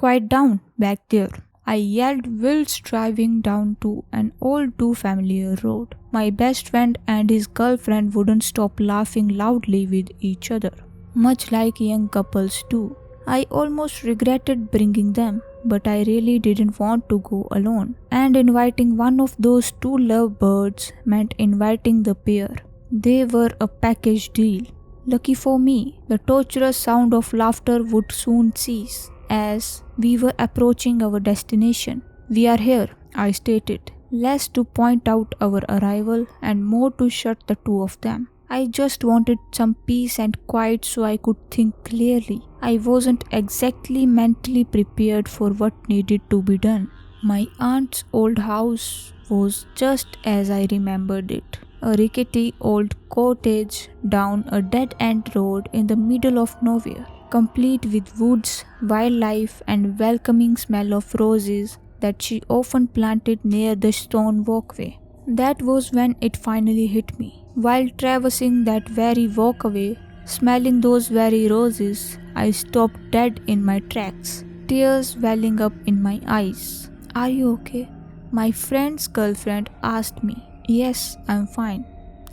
quiet down back there," I yelled whilst driving down to an all too familiar road. My best friend and his girlfriend wouldn't stop laughing loudly with each other, much like young couples do. I almost regretted bringing them, but I really didn't want to go alone, and inviting one of those two lovebirds meant inviting the pair. They were a package deal. Lucky for me, the torturous sound of laughter would soon cease as we were approaching our destination. "We are here," I stated, less to point out our arrival and more to shut the two of them. I just wanted some peace and quiet so I could think clearly. I wasn't exactly mentally prepared for what needed to be done. My aunt's old house was just as I remembered it. A rickety old cottage down a dead-end road in the middle of nowhere, complete with woods, wildlife, and welcoming smell of roses that she often planted near the stone walkway. That was when it finally hit me. While traversing that very walkway, smelling those very roses, I stopped dead in my tracks, tears welling up in my eyes. "Are you okay?" my friend's girlfriend asked me. "Yes, I'm fine.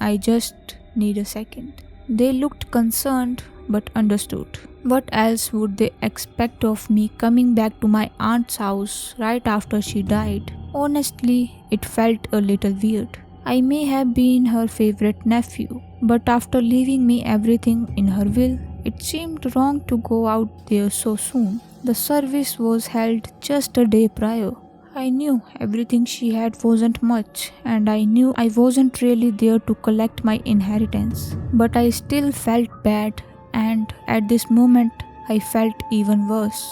I just need a second." They looked concerned but understood. What else would they expect of me coming back to my aunt's house right after she died? Honestly, it felt a little weird. I may have been her favorite nephew, but after leaving me everything in her will, it seemed wrong to go out there so soon. The service was held just a day prior. I knew everything she had wasn't much, and I knew I wasn't really there to collect my inheritance. But I still felt bad, and at this moment, I felt even worse.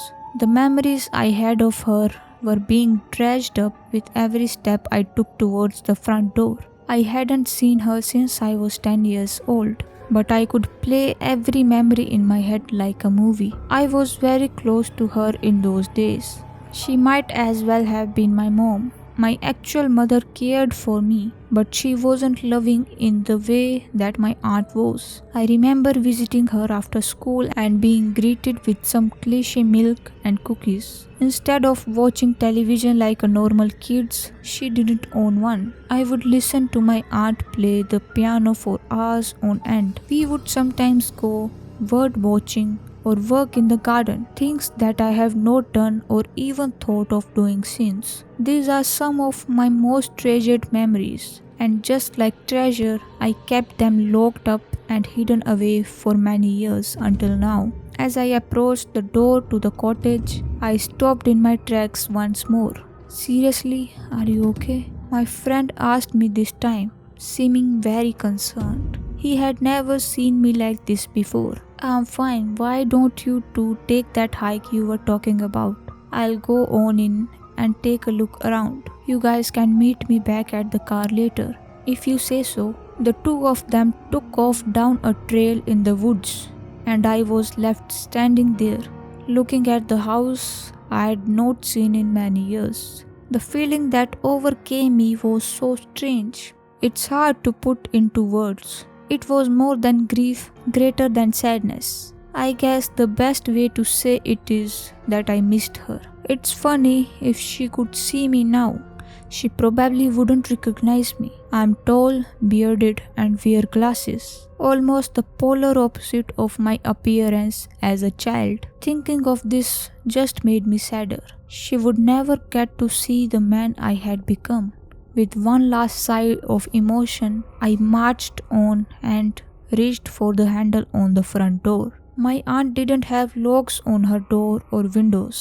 The memories I had of her were being dredged up with every step I took towards the front door. I hadn't seen her since I was 10 years old, but I could play every memory in my head like a movie. I was very close to her in those days. She might as well have been my mom. My actual mother cared for me, but she wasn't loving in the way that my aunt was. I remember visiting her after school and being greeted with some cliche milk and cookies. Instead of watching television like a normal kids, she didn't own one. I would listen to my aunt play the piano for hours on end. We would sometimes go bird watching or work in the garden, things that I have not done or even thought of doing since. These are some of my most treasured memories, and just like treasure, I kept them locked up and hidden away for many years until now. As I approached the door to the cottage, I stopped in my tracks once more. "Seriously, are you okay?" my friend asked me this time, seeming very concerned. He had never seen me like this before. "I'm fine. Why don't you two take that hike you were talking about? I'll go on in and take a look around. You guys can meet me back at the car later, if you say so." The two of them took off down a trail in the woods, and I was left standing there, looking at the house I had not seen in many years. The feeling that overcame me was so strange. It's hard to put into words. It was more than grief, greater than sadness. I guess the best way to say it is that I missed her. It's funny, if she could see me now, she probably wouldn't recognize me. I'm tall, bearded, and wear glasses, almost the polar opposite of my appearance as a child. Thinking of this just made me sadder. She would never get to see the man I had become. With one last sigh of emotion, I marched on and reached for the handle on the front door. My aunt didn't have locks on her door or windows.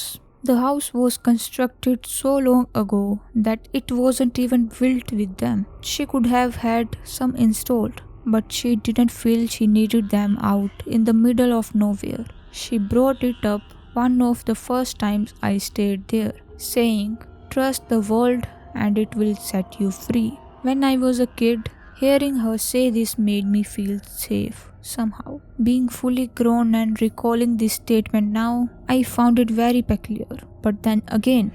The house was constructed so long ago that it wasn't even built with them. She could have had some installed, but she didn't feel she needed them out in the middle of nowhere. She brought it up one of the first times I stayed there, saying, "Trust the world and it will set you free." When I was a kid, hearing her say this made me feel safe somehow. Being fully grown and recalling this statement now, I found it very peculiar. But then again,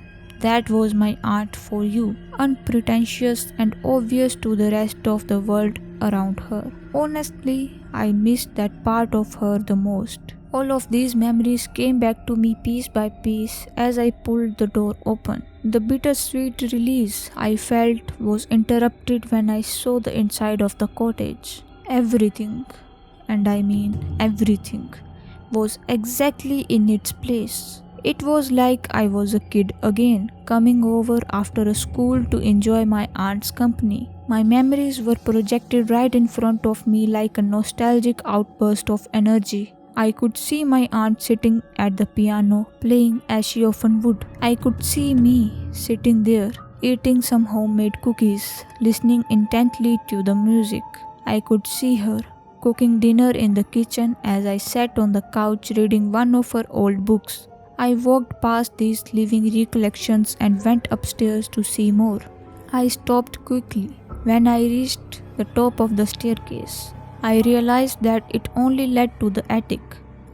that was my aunt for you, unpretentious and obvious to the rest of the world around her. Honestly, I missed that part of her the most. All of these memories came back to me piece by piece as I pulled the door open. The bittersweet release I felt was interrupted when I saw the inside of the cottage. Everything, and I mean everything, was exactly in its place. It was like I was a kid again, coming over after a school to enjoy my aunt's company. My memories were projected right in front of me like a nostalgic outburst of energy. I could see my aunt sitting at the piano, playing as she often would. I could see me sitting there, eating some homemade cookies, listening intently to the music. I could see her cooking dinner in the kitchen as I sat on the couch reading one of her old books. I walked past these living recollections and went upstairs to see more. I stopped quickly when I reached the top of the staircase. I realized that it only led to the attic.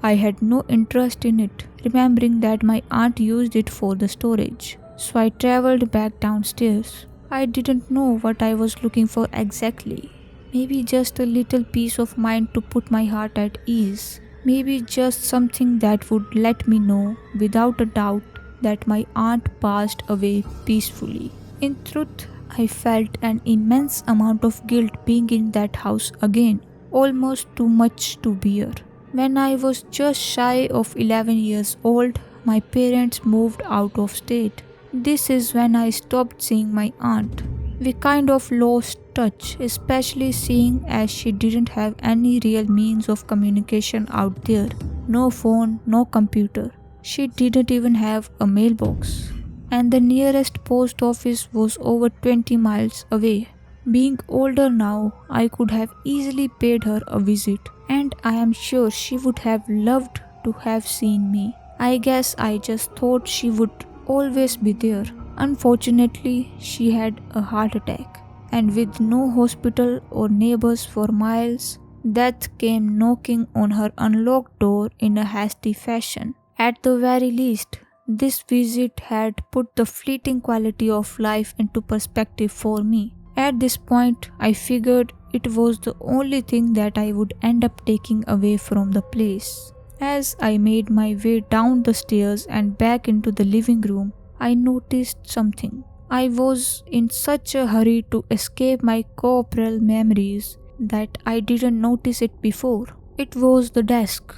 I had no interest in it, remembering that my aunt used it for the storage. So I traveled back downstairs. I didn't know what I was looking for exactly. Maybe just a little peace of mind to put my heart at ease. Maybe just something that would let me know without a doubt that my aunt passed away peacefully. In truth, I felt an immense amount of guilt being in that house again, almost too much to bear. When I was just shy of 11 years old, my parents moved out of state. This is when I stopped seeing my aunt. We kind of lost touch, especially seeing as she didn't have any real means of communication out there. No phone, no computer. She didn't even have a mailbox. And the nearest post office was over 20 miles away. Being older now, I could have easily paid her a visit, and I am sure she would have loved to have seen me. I guess I just thought she would always be there. Unfortunately, she had a heart attack, and with no hospital or neighbors for miles, death came knocking on her unlocked door in a hasty fashion. At the very least, this visit had put the fleeting quality of life into perspective for me. At this point, I figured it was the only thing that I would end up taking away from the place. As I made my way down the stairs and back into the living room, I noticed something. I was in such a hurry to escape my corporeal memories that I didn't notice it before. It was the desk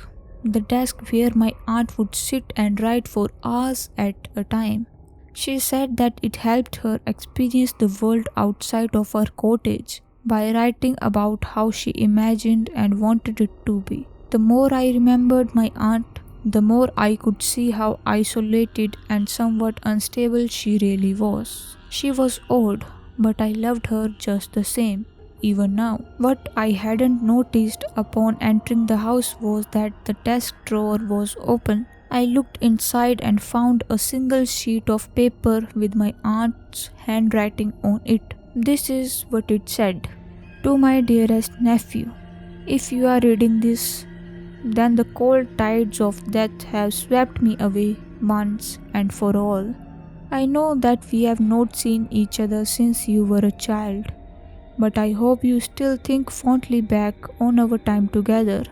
where my aunt would sit and write for hours at a time. She said that it helped her experience the world outside of her cottage by writing about how she imagined and wanted it to be. The more I remembered my aunt, the more I could see how isolated and somewhat unstable she really was. She was odd, but I loved her just the same, even now. What I hadn't noticed upon entering the house was that the desk drawer was open. I looked inside and found a single sheet of paper with my aunt's handwriting on it. This is what it said. To my dearest nephew, if you are reading this, then the cold tides of death have swept me away once and for all. I know that we have not seen each other since you were a child, but I hope you still think fondly back on our time together.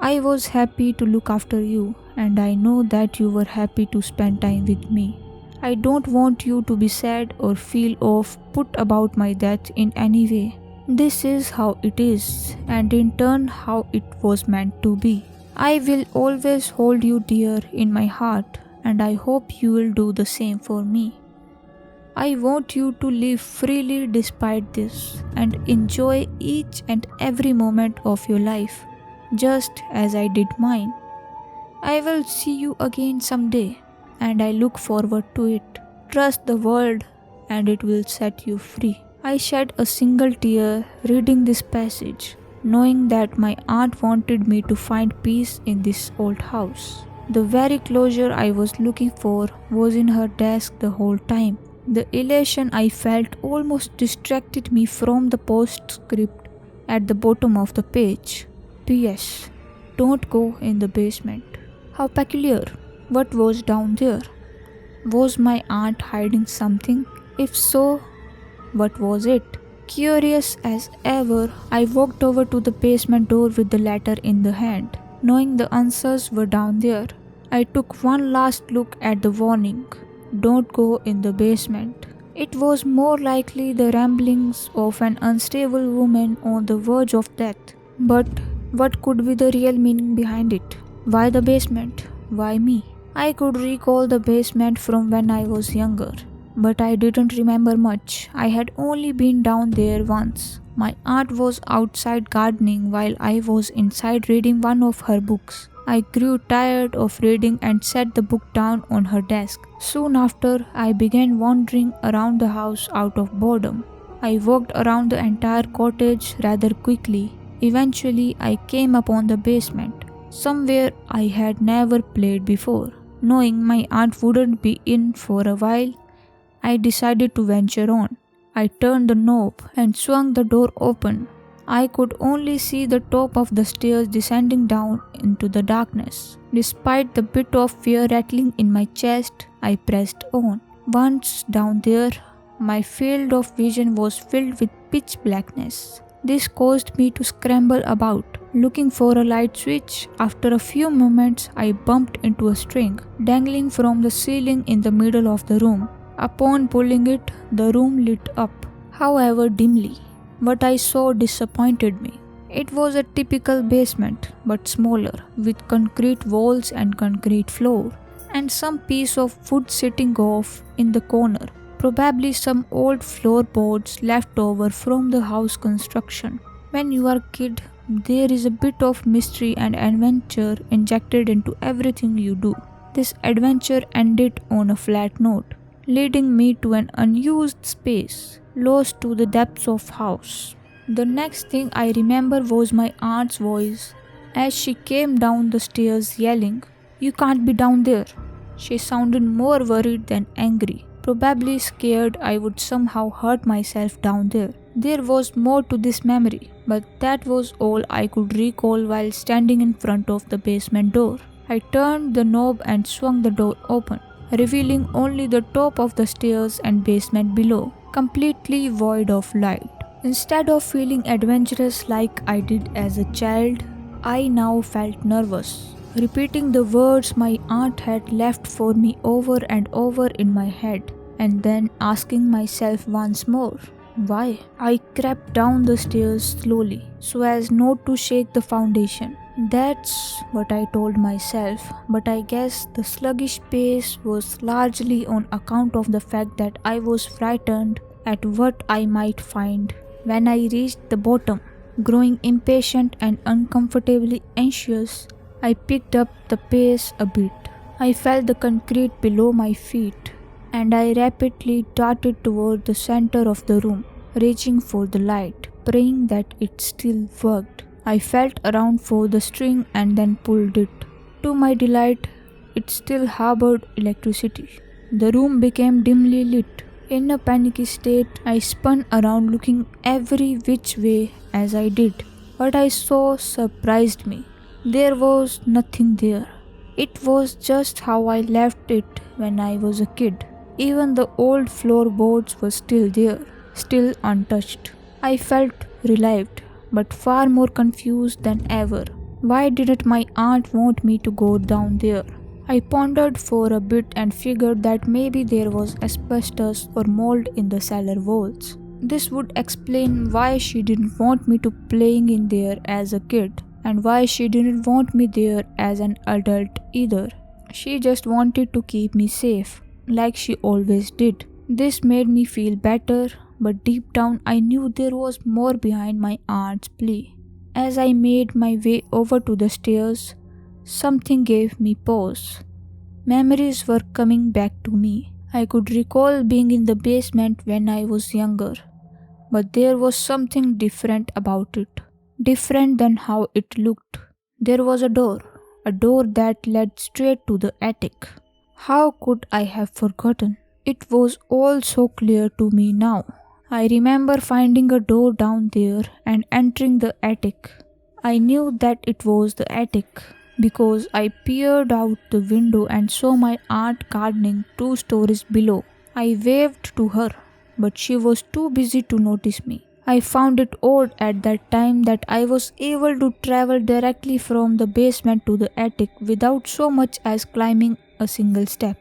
I was happy to look after you, and I know that you were happy to spend time with me. I don't want you to be sad or feel off put about my death in any way. This is how it is, and in turn how it was meant to be. I will always hold you dear in my heart, and I hope you will do the same for me. I want you to live freely despite this, and enjoy each and every moment of your life, just as I did mine. I will see you again someday, and I look forward to it. Trust the world, and it will set you free. I shed a single tear reading this passage, knowing that my aunt wanted me to find peace in this old house. The very closure I was looking for was in her desk the whole time. The elation I felt almost distracted me from the postscript at the bottom of the page. P.S. Don't go in the basement. How peculiar. What was down there? Was my aunt hiding something? If so, what was it? Curious as ever, I walked over to the basement door with the letter in the hand. knowing the answers were down there. I took one last look at the warning, "Don't go in the basement." It was more likely the ramblings of an unstable woman on the verge of death. But what could be the real meaning behind it? Why the basement? Why me? I could recall the basement from when I was younger, but I didn't remember much. I had only been down there once. My aunt was outside gardening while I was inside reading one of her books. I grew tired of reading and set the book down on her desk. Soon after, I began wandering around the house out of boredom. I walked around the entire cottage rather quickly. Eventually, I came upon the basement, somewhere I had never played before. Knowing my aunt wouldn't be in for a while, I decided to venture on. I turned the knob and swung the door open. I could only see the top of the stairs descending down into the darkness. Despite the bit of fear rattling in my chest, I pressed on. Once down there, my field of vision was filled with pitch blackness. This caused me to scramble about, looking for a light switch. After a few moments, I bumped into a string dangling from the ceiling in the middle of the room. Upon pulling it, the room lit up, however dimly. What I saw disappointed me. It was a typical basement, but smaller, with concrete walls and concrete floor, and some piece of wood sitting off in the corner. Probably some old floorboards left over from the house construction. When you are a kid, there is a bit of mystery and adventure injected into everything you do. This adventure ended on a flat note, leading me to an unused space, lost to the depths of house. The next thing I remember was my aunt's voice as she came down the stairs yelling, "You can't be down there." She sounded more worried than angry, probably scared I would somehow hurt myself down there. There was more to this memory, but that was all I could recall while standing in front of the basement door. I turned the knob and swung the door open, revealing only the top of the stairs and basement below, completely void of light. Instead of feeling adventurous like I did as a child, I now felt nervous, repeating the words my aunt had left for me over and over in my head, and then asking myself once more, why? I crept down the stairs slowly, so as not to shake the foundation. That's what I told myself, but I guess the sluggish pace was largely on account of the fact that I was frightened at what I might find. When I reached the bottom, growing impatient and uncomfortably anxious, I picked up the pace a bit. I felt the concrete below my feet, and I rapidly darted toward the center of the room, reaching for the light, praying that it still worked. I felt around for the string and then pulled it. To my delight, it still harbored electricity. The room became dimly lit. In a panicky state, I spun around looking every which way as I did. What I saw surprised me. There was nothing there. It was just how I left it when I was a kid. Even the old floorboards were still there, still untouched. I felt relieved, but far more confused than ever. Why didn't my aunt want me to go down there? I pondered for a bit and figured that maybe there was asbestos or mold in the cellar walls. This would explain why she didn't want me to playing in there as a kid, and why she didn't want me there as an adult either. She just wanted to keep me safe, like she always did. This made me feel better, but deep down I knew there was more behind my aunt's plea. As I made my way over to the stairs, something gave me pause. Memories were coming back to me. I could recall being in the basement when I was younger, but there was something different about it. Different than how it looked. There was a door that led straight to the attic. How could I have forgotten? It was all so clear to me now. I remember finding a door down there and entering the attic. I knew that it was the attic because I peered out the window and saw my aunt gardening 2 stories below. I waved to her, but she was too busy to notice me. I found it odd at that time that I was able to travel directly from the basement to the attic without so much as climbing a single step.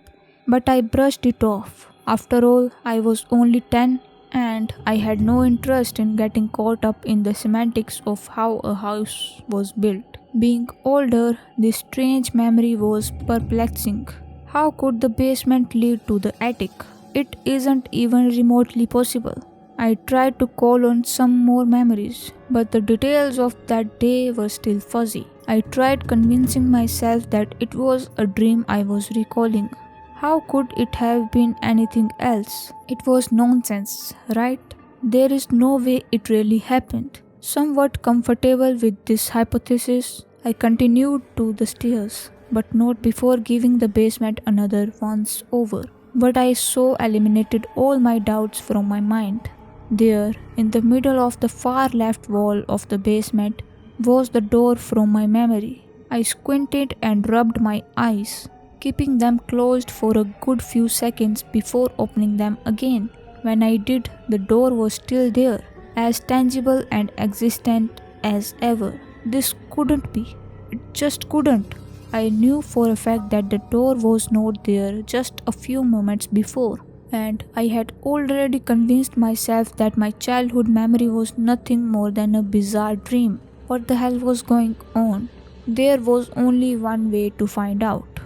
But I brushed it off. After all, I was only 10 and I had no interest in getting caught up in the semantics of how a house was built. Being older, this strange memory was perplexing. How could the basement lead to the attic? It isn't even remotely possible. I tried to call on some more memories, but the details of that day were still fuzzy. I tried convincing myself that it was a dream I was recalling. How could it have been anything else? It was nonsense, right? There is no way it really happened. Somewhat comfortable with this hypothesis, I continued to the stairs, but not before giving the basement another once over. But I so eliminated all my doubts from my mind. There, in the middle of the far left wall of the basement, was the door from my memory. I squinted and rubbed my eyes, keeping them closed for a good few seconds before opening them again. When I did, the door was still there, as tangible and existent as ever. This couldn't be. It just couldn't. I knew for a fact that the door was not there just a few moments before, and I had already convinced myself that my childhood memory was nothing more than a bizarre dream. What the hell was going on? There was only one way to find out.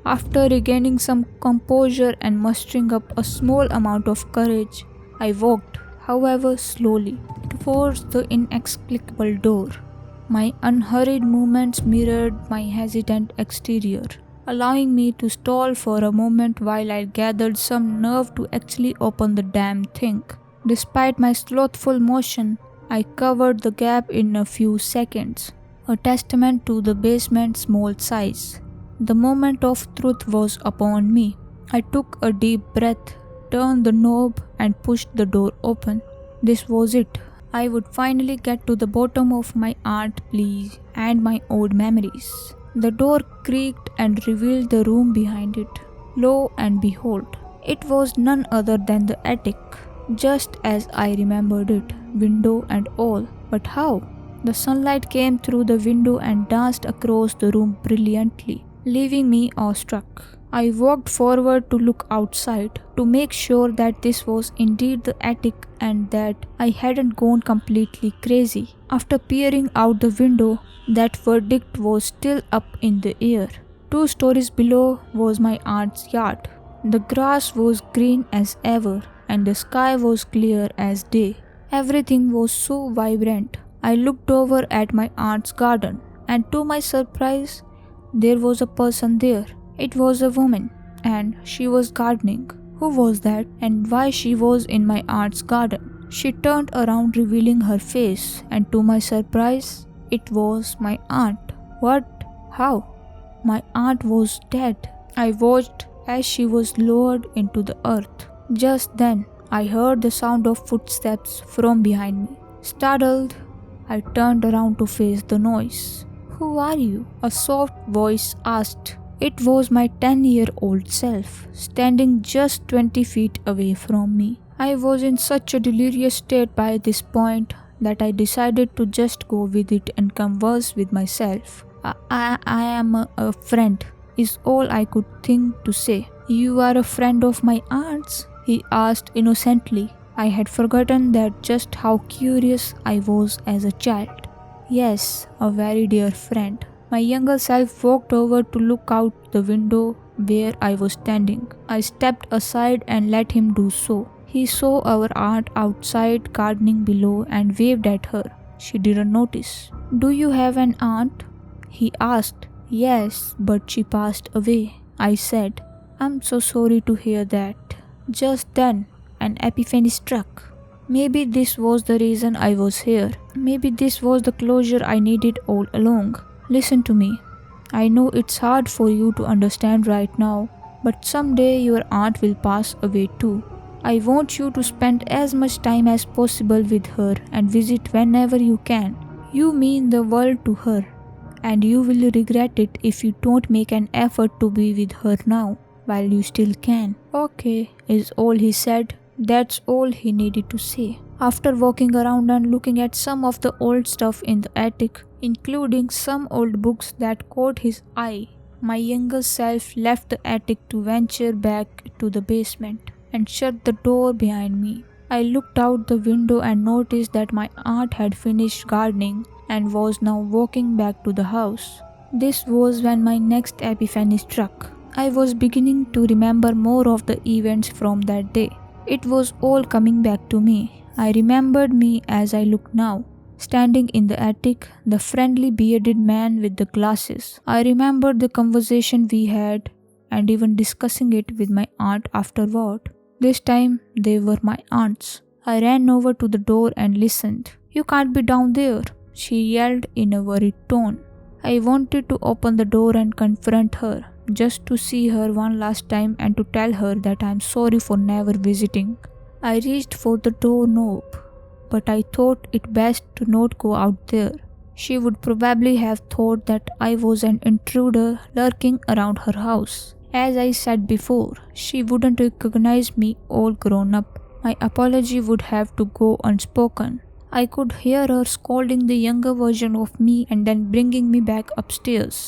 After regaining some composure and mustering up a small amount of courage, I walked, however slowly, towards the inexplicable door. My unhurried movements mirrored my hesitant exterior, allowing me to stall for a moment while I gathered some nerve to actually open the damn thing. Despite my slothful motion, I covered the gap in a few seconds, a testament to the basement's small size. The moment of truth was upon me. I took a deep breath, turned the knob, and pushed the door open. This was it. I would finally get to the bottom of my art pleas and my old memories. The door creaked and revealed the room behind it. Lo and behold, it was none other than the attic, just as I remembered it, window and all. But how? The sunlight came through the window and danced across the room brilliantly, leaving me awestruck. I walked forward to look outside to make sure that this was indeed the attic and that I hadn't gone completely crazy. After peering out the window, that verdict was still up in the air. 2 stories below was my aunt's yard. The grass was green as ever and the sky was clear as day. Everything was so vibrant. I looked over at my aunt's garden and to my surprise, there was a person there. It was a woman, and she was gardening. Who was that, and why she was in my aunt's garden? She turned around revealing her face, and to my surprise, it was my aunt. What? How? My aunt was dead. I watched as she was lowered into the earth. Just then, I heard the sound of footsteps from behind me. Startled, I turned around to face the noise. Who are you? A soft voice asked. It was my 10-year-old self, standing just 20 feet away from me. I was in such a delirious state by this point that I decided to just go with it and converse with myself. I am a friend, is all I could think to say. You are a friend of my aunt's? He asked innocently. I had forgotten that just how curious I was as a child. Yes, a very dear friend. My younger self walked over to look out the window where I was standing. I stepped aside and let him do so. He saw our aunt outside gardening below and waved at her. She didn't notice. Do you have an aunt? He asked. Yes, but she passed away, I said. I'm so sorry to hear that. Just then, an epiphany struck. Maybe this was the reason I was here. Maybe this was the closure I needed all along. Listen to me. I know it's hard for you to understand right now, but someday your aunt will pass away too. I want you to spend as much time as possible with her and visit whenever you can. You mean the world to her, and you will regret it if you don't make an effort to be with her now, while you still can. Okay, is all he said. That's all he needed to say. After walking around and looking at some of the old stuff in the attic, including some old books that caught his eye, my younger self left the attic to venture back to the basement and shut the door behind me. I looked out the window and noticed that my aunt had finished gardening and was now walking back to the house. This was when my next epiphany struck. I was beginning to remember more of the events from that day. It was all coming back to me. I remembered me as I look now, standing in the attic, the friendly bearded man with the glasses. I remembered the conversation we had and even discussing it with my aunt afterward. This time they were my aunts. I ran over to the door and listened. "You can't be down there," she yelled in a worried tone. I wanted to open the door and confront her, just to see her one last time and to tell her that I am sorry for never visiting. I reached for the doorknob, but I thought it best to not go out there. She would probably have thought that I was an intruder lurking around her house. As I said before, she wouldn't recognize me all grown up. My apology would have to go unspoken. I could hear her scolding the younger version of me and then bringing me back upstairs.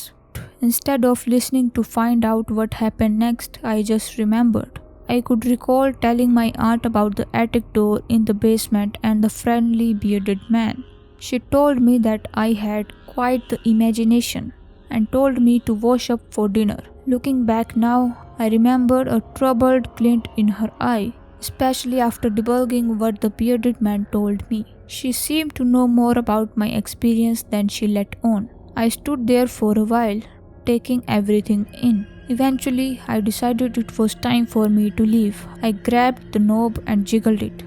Instead of listening to find out what happened next, I just remembered. I could recall telling my aunt about the attic door in the basement and the friendly bearded man. She told me that I had quite the imagination and told me to wash up for dinner. Looking back now, I remembered a troubled glint in her eye, especially after debugging what the bearded man told me. She seemed to know more about my experience than she let on. I stood there for a while, taking everything in. Eventually, I decided it was time for me to leave. I grabbed the knob and jiggled it.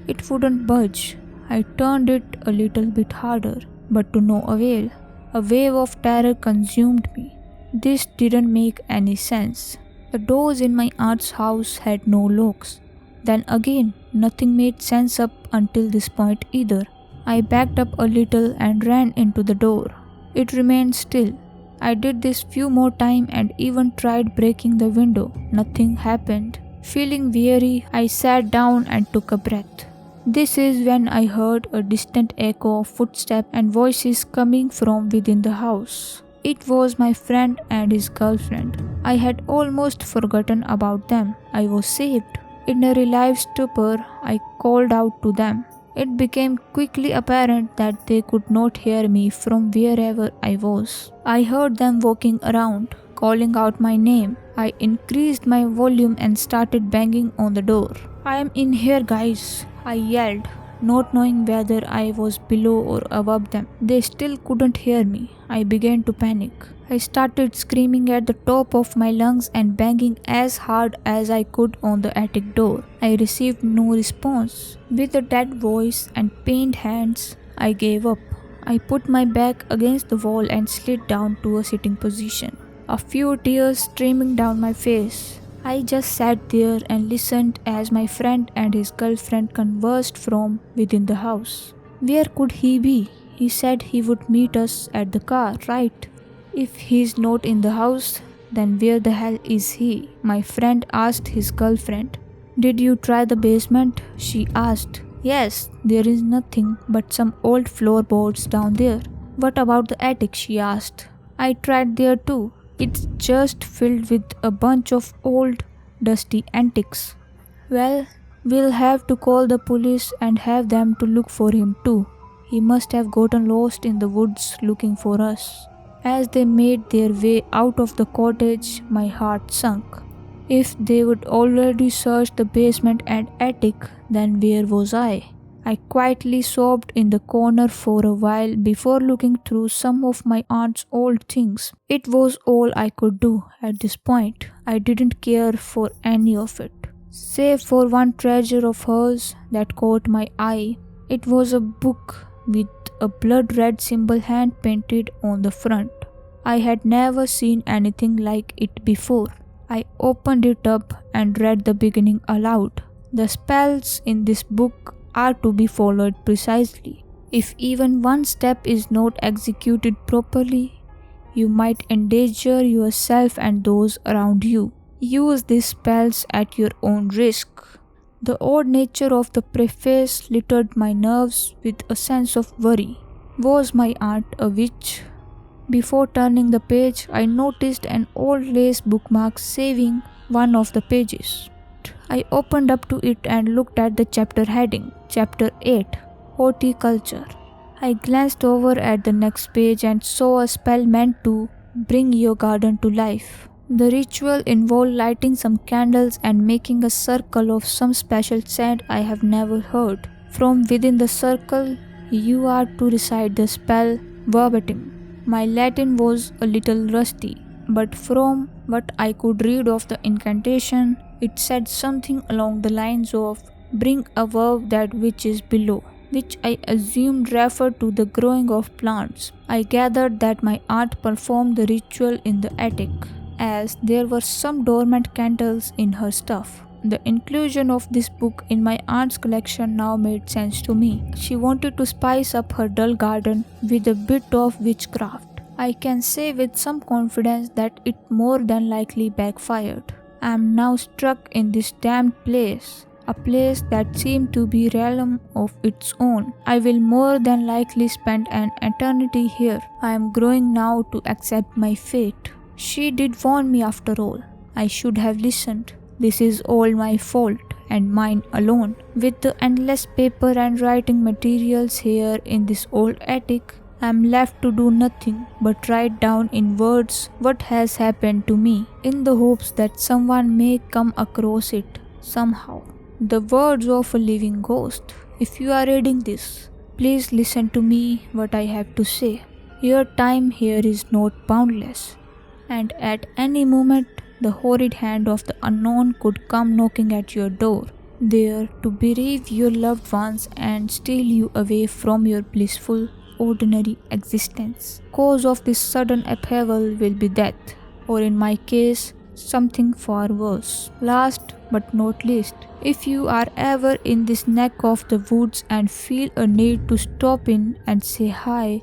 It wouldn't budge. I turned it a little bit harder, but to no avail. A wave of terror consumed me. This didn't make any sense. The doors in my aunt's house had no locks. Then again, nothing made sense up until this point either. I backed up a little and ran into the door. It remained still. I did this few more times and even tried breaking the window. Nothing happened. Feeling weary, I sat down and took a breath. This is when I heard a distant echo of footsteps and voices coming from within the house. It was my friend and his girlfriend. I had almost forgotten about them. I was saved. In a relieved stupor, I called out to them. It became quickly apparent that they could not hear me from wherever I was. I heard them walking around, calling out my name. I increased my volume and started banging on the door. "I am in here, guys," I yelled, not knowing whether I was below or above them. They still couldn't hear me. I began to panic. I started screaming at the top of my lungs and banging as hard as I could on the attic door. I received no response. With a dead voice and pained hands, I gave up. I put my back against the wall and slid down to a sitting position, a few tears streaming down my face. I just sat there and listened as my friend and his girlfriend conversed from within the house. Where could he be? He said he would meet us at the car, right? If he's not in the house, then where the hell is he? My friend asked his girlfriend. "Did you try the basement?" she asked. "Yes, there is nothing but some old floorboards down there." "What about the attic?" she asked. "I tried there too. It's just filled with a bunch of old, dusty antiques." "Well, we'll have to call the police and have them to look for him too. He must have gotten lost in the woods looking for us." As they made their way out of the cottage, my heart sunk. If they would already searched the basement and attic, then where was I? I quietly sobbed in the corner for a while before looking through some of my aunt's old things. It was all I could do at this point. I didn't care for any of it, save for one treasure of hers that caught my eye. It was a book with a blood-red symbol hand-painted on the front. I had never seen anything like it before. I opened it up and read the beginning aloud. "The spells in this book are to be followed precisely. If even one step is not executed properly, you might endanger yourself and those around you. Use these spells at your own risk. The odd nature of the preface littered my nerves with a sense of worry. Was my aunt a witch? Before turning the page, I noticed an old lace bookmark saving one of the pages. I opened up to it and looked at the chapter heading, Chapter 8, Horticulture. I glanced over at the next page and saw a spell meant to bring your garden to life. The ritual involved lighting some candles and making a circle of some special scent I have never heard. From within the circle, you are to recite the spell verbatim. My Latin was a little rusty, but from what I could read of the incantation, it said something along the lines of bring above that which is below, which I assumed referred to the growing of plants. I gathered that my aunt performed the ritual in the attic, as there were some dormant candles in her stuff. The inclusion of this book in my aunt's collection now made sense to me. She wanted to spice up her dull garden with a bit of witchcraft. I can say with some confidence that it more than likely backfired. I am now stuck in this damned place, a place that seemed to be a realm of its own. I will more than likely spend an eternity here. I am growing now to accept my fate. She did warn me after all. I should have listened. This is all my fault and mine alone. With the endless paper and writing materials here in this old attic, I am left to do nothing but write down in words what has happened to me, in the hopes that someone may come across it somehow. The words of a living ghost. If you are reading this, please listen to me what I have to say. Your time here is not boundless, and at any moment the horrid hand of the unknown could come knocking at your door, there to bereave your loved ones and steal you away from your blissful, ordinary existence. Cause of this sudden upheaval will be death, or in my case, something far worse. Last but not least, if you are ever in this neck of the woods and feel a need to stop in and say hi,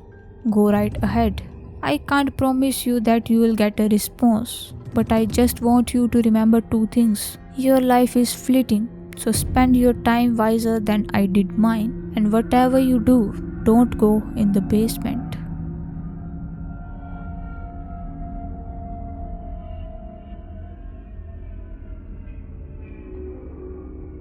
go right ahead. I can't promise you that you will get a response, but I just want you to remember two things. Your life is fleeting, so spend your time wiser than I did mine. And whatever you do, don't go in the basement.